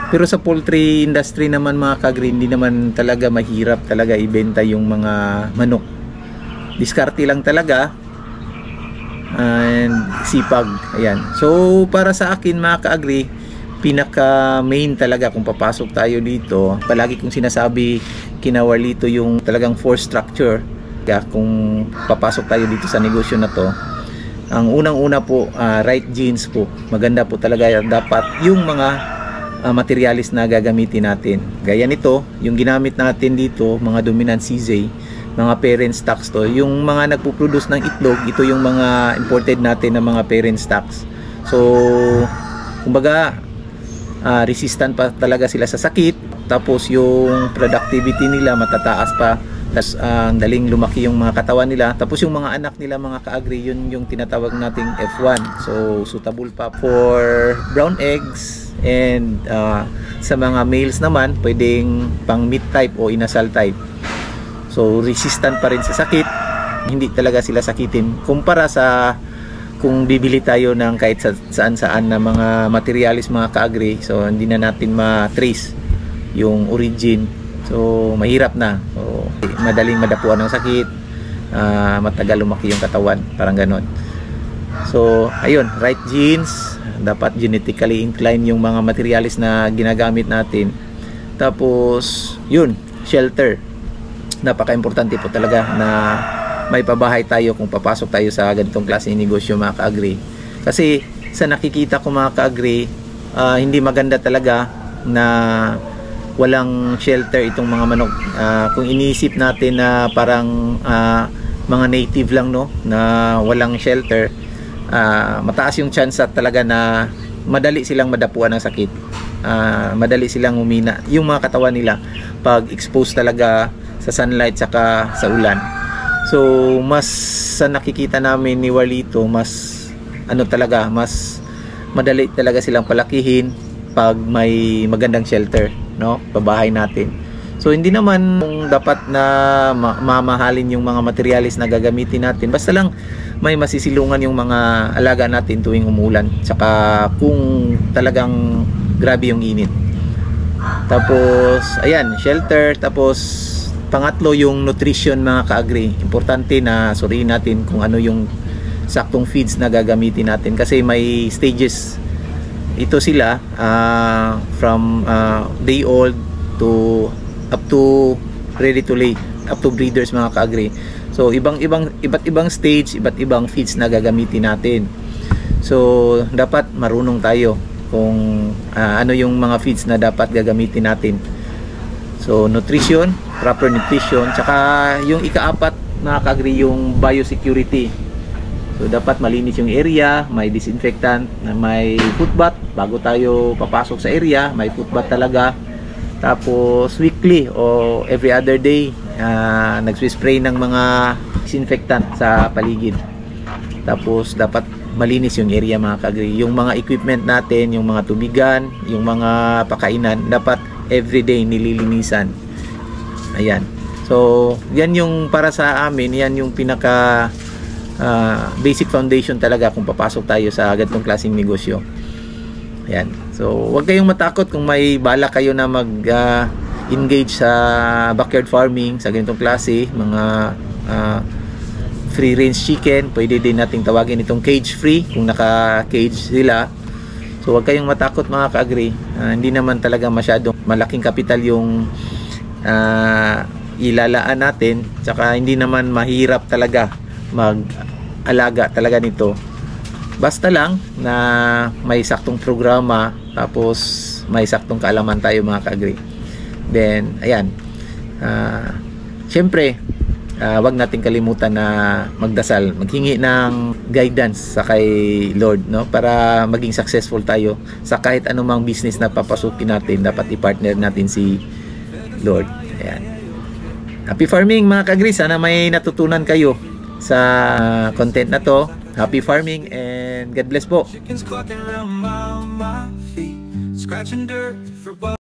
Pero sa poultry industry naman mga ka-agri, hindi naman talaga mahirap talaga ibenta yung mga manok. Diskarte lang talaga and sipag. Ayan. So para sa akin mga ka-agri, pinaka main talaga kung papasok tayo dito, palagi kong sinasabi kina Warlito yung talagang force structure. Kaya kung papasok tayo dito sa negosyo na to, ang unang-una po, right genes po. Maganda po talaga dapat yung mga materialis na gagamitin natin. Gaya nito, yung ginamit natin dito, mga dominant CZ, mga parent stocks to. Yung mga nagpo-produce ng itlog, ito yung mga imported natin na mga parent stocks. So, kumbaga, resistant pa talaga sila sa sakit. Tapos yung productivity nila matataas pa. Tapos daling lumaki yung mga katawan nila. Tapos yung mga anak nila mga ka-agri, yun yung tinatawag nating F1. So, suitable pa for brown eggs. And sa mga males naman, pwedeng pang meat type o inasal type. So resistant pa rin sa sakit, hindi talaga sila sakitin kumpara sa kung bibili tayo ng kahit saan-saan na mga materialis mga ka-agri. So hindi na natin ma-trace yung origin. So mahirap na. So madaling madapuan ng sakit, matagal lumaki yung katawan, parang ganon. So ayun, right genes, dapat genetically inclined yung mga materialis na ginagamit natin. Tapos yun, shelter, napaka-importante po talaga na may pabahay tayo kung papasok tayo sa ganitong klase ng negosyo mga ka-agri. Kasi sa nakikita ko mga ka-agri, hindi maganda talaga na walang shelter itong mga manok. Kung iniisip natin na parang mga native lang, no, na walang shelter, mataas yung chance at talaga na madali silang madapuan ng sakit, madali silang umina yung mga katawan nila pag expose talaga sa sunlight saka sa ulan. So mas sa nakikita namin ni Warlito, mas talaga, mas madali talaga silang palakihin pag may magandang shelter, no, pabahay natin. So hindi naman dapat na mamahalin yung mga materialis na gagamitin natin, basta lang may masisilungan yung mga alaga natin tuwing umulan, tsaka kung talagang grabe yung init. Tapos ayan, shelter. Tapos pangatlo, yung nutrition mga ka-agri. Importante na suriin natin kung ano yung saktong feeds na gagamitin natin, kasi may stages ito sila, from day old to up to ready to lay, up to breeders mga ka-agri. So iba't ibang stage, iba't ibang feeds na gagamitin natin. So dapat marunong tayo kung ano yung mga feeds na dapat gagamitin natin. So nutrition, proper nutrition, tsaka yung ikaapat mga ka-agri, yung biosecurity. So dapat malinis yung area, may disinfectant, may foot bath bago tayo papasok sa area, may foot bath talaga. Tapos weekly o every other day, nagsispray ng mga disinfectant sa paligid. Tapos dapat malinis yung area mga ka-agri. Yung mga equipment natin, yung mga tubigan, yung mga pakainan, dapat everyday nililinisan. Ayan. So yan yung para sa amin, yan yung pinaka basic foundation talaga kung papasok tayo sa ganitong klaseng negosyo. Ayan. So huwag kayong matakot kung may bala kayo na mag-engage sa backyard farming, sa ganitong klase, mga free range chicken. Pwede din nating tawagin itong cage free kung naka-cage sila. So huwag kayong matakot mga ka-agri. Hindi naman talaga masyadong malaking kapital yung ilalaan natin, tsaka hindi naman mahirap talaga mag-alaga talaga nito. Basta lang na may saktong programa, tapos may saktong kaalaman tayo mga ka-agri. Then ayan, syempre wag nating kalimutan na magdasal, maghingi ng guidance sa kay Lord, no, para maging successful tayo sa kahit anumang business na papasukin natin. Dapat i-partner natin si Lord. Ayan. Happy farming mga ka-agri. Sana may natutunan kayo sa content na to. Happy farming and God bless po.